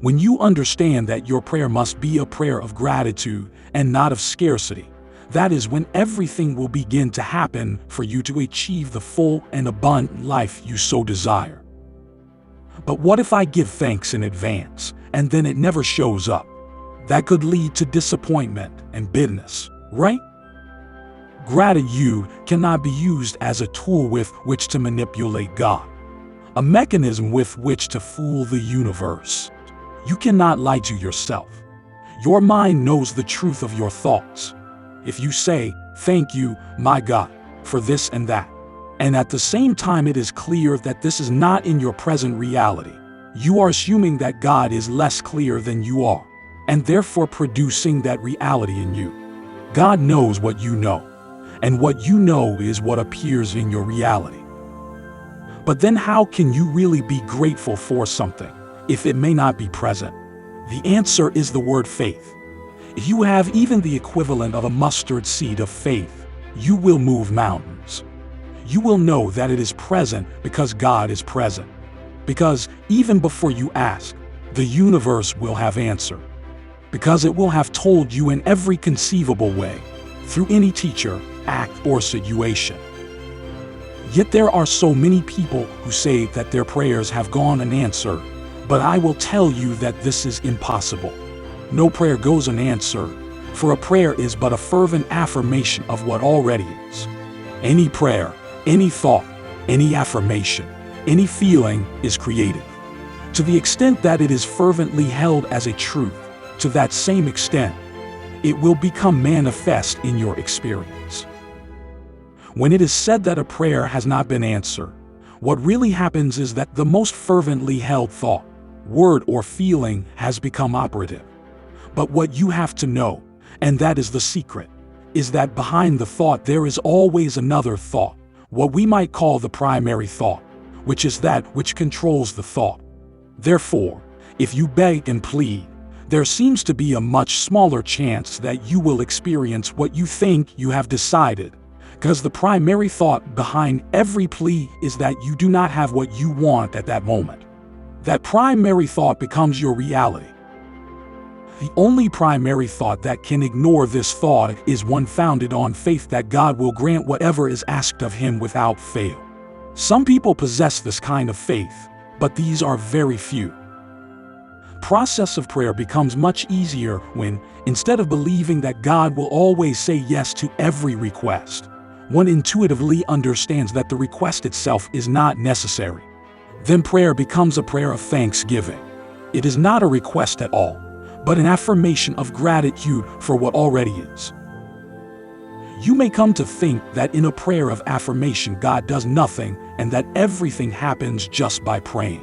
When you understand that your prayer must be a prayer of gratitude and not of scarcity, that is when everything will begin to happen for you to achieve the full and abundant life you so desire. But what if I give thanks in advance and then it never shows up? That could lead to disappointment and bitterness, right? Gratitude cannot be used as a tool with which to manipulate God, a mechanism with which to fool the universe. You cannot lie to yourself. Your mind knows the truth of your thoughts. If you say, "Thank you, my God, for this and that," and at the same time it is clear that this is not in your present reality, you are assuming that God is less clear than you are, and therefore producing that reality in you. God knows what you know, and what you know is what appears in your reality. But then how can you really be grateful for something if it may not be present? The answer is the word faith. If you have even the equivalent of a mustard seed of faith, you will move mountains. You will know that it is present because God is present. Because even before you ask, the universe will have answered. Because it will have told you in every conceivable way, through any teacher, act, or situation. Yet there are so many people who say that their prayers have gone unanswered, but I will tell you that this is impossible. No prayer goes unanswered, for a prayer is but a fervent affirmation of what already is. Any prayer, any thought, any affirmation, any feeling is creative. To the extent that it is fervently held as a truth, to that same extent, it will become manifest in your experience. When it is said that a prayer has not been answered, what really happens is that the most fervently held thought, word, or feeling has become operative. But what you have to know, and that is the secret, is that behind the thought there is always another thought, what we might call the primary thought, which is that which controls the thought. Therefore, if you beg and plead, there seems to be a much smaller chance that you will experience what you think you have decided, because the primary thought behind every plea is that you do not have what you want at that moment. That primary thought becomes your reality. The only primary thought that can ignore this thought is one founded on faith that God will grant whatever is asked of him without fail. Some people possess this kind of faith, but these are very few. Process of prayer becomes much easier when, instead of believing that God will always say yes to every request, one intuitively understands that the request itself is not necessary. Then prayer becomes a prayer of thanksgiving. It is not a request at all, but an affirmation of gratitude for what already is. You may come to think that in a prayer of affirmation God does nothing and that everything happens just by praying.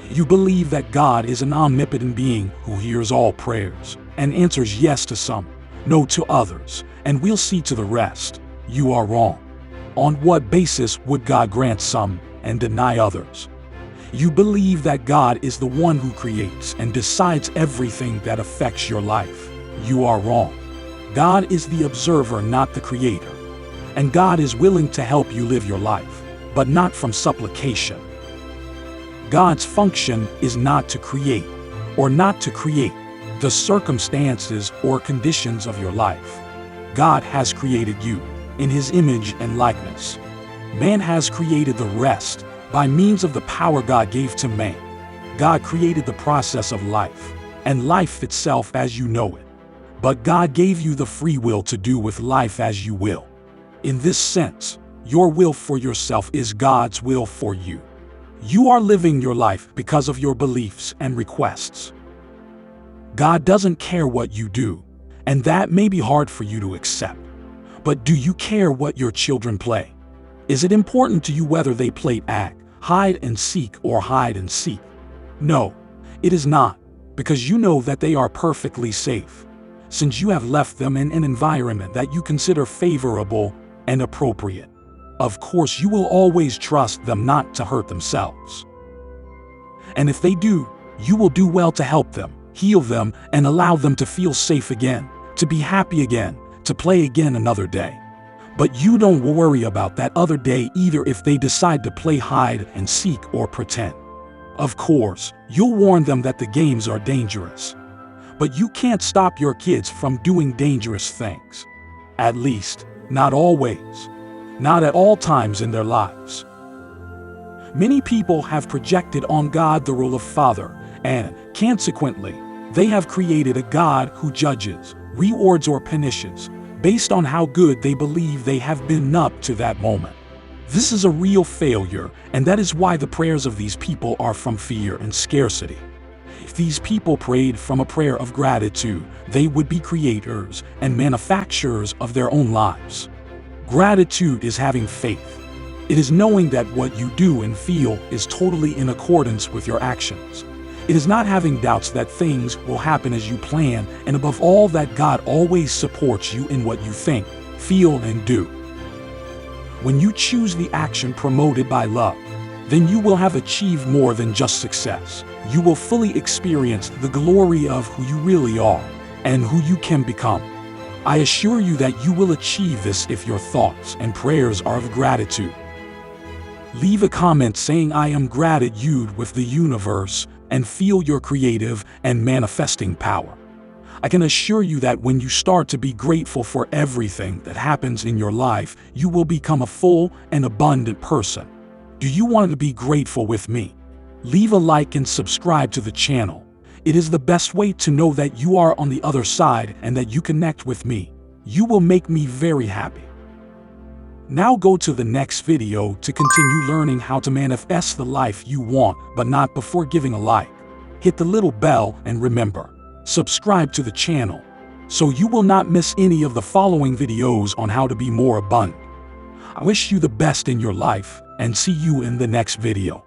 You believe that God is an omnipotent being who hears all prayers and answers yes to some, no to others, and will see to the rest. You are wrong. On what basis would God grant some and deny others? You believe that God is the one who creates and decides everything that affects your life. You are wrong. God is the observer, not the creator. And God is willing to help you live your life, but not from supplication. God's function is not to create, or not to create, the circumstances or conditions of your life. God has created you in his image and likeness. Man has created the rest by means of the power God gave to man. God created the process of life, and life itself as you know it. But God gave you the free will to do with life as you will. In this sense, your will for yourself is God's will for you. You are living your life because of your beliefs and requests. God doesn't care what you do, and that may be hard for you to accept. But do you care what your children play? Is it important to you whether they play tag, hide and seek, or hide and seek? No, it is not, because you know that they are perfectly safe, since you have left them in an environment that you consider favorable and appropriate. Of course, you will always trust them not to hurt themselves. And if they do, you will do well to help them, heal them, and allow them to feel safe again, to be happy again, to play again another day. But you don't worry about that other day either if they decide to play hide and seek or pretend. Of course, you'll warn them that the games are dangerous. But you can't stop your kids from doing dangerous things. At least, not always. Not at all times in their lives. Many people have projected on God the role of father, and, consequently, they have created a God who judges, rewards or punishes, based on how good they believe they have been up to that moment. This is a real failure, and that is why the prayers of these people are from fear and scarcity. If these people prayed from a prayer of gratitude, they would be creators and manufacturers of their own lives. Gratitude is having faith. It is knowing that what you do and feel is totally in accordance with your actions. It is not having doubts that things will happen as you plan, and above all that God always supports you in what you think, feel, and do. When you choose the action promoted by love, then you will have achieved more than just success. You will fully experience the glory of who you really are and who you can become. I assure you that you will achieve this if your thoughts and prayers are of gratitude. Leave a comment saying I am gratitude with the universe and feel your creative and manifesting power. I can assure you that when you start to be grateful for everything that happens in your life, you will become a full and abundant person. Do you want to be grateful with me? Leave a like and subscribe to the channel. It is the best way to know that you are on the other side and that you connect with me. You will make me very happy. Now go to the next video to continue learning how to manifest the life you want, but not before giving a like. Hit the little bell and remember, subscribe to the channel so you will not miss any of the following videos on how to be more abundant. I wish you the best in your life and see you in the next video.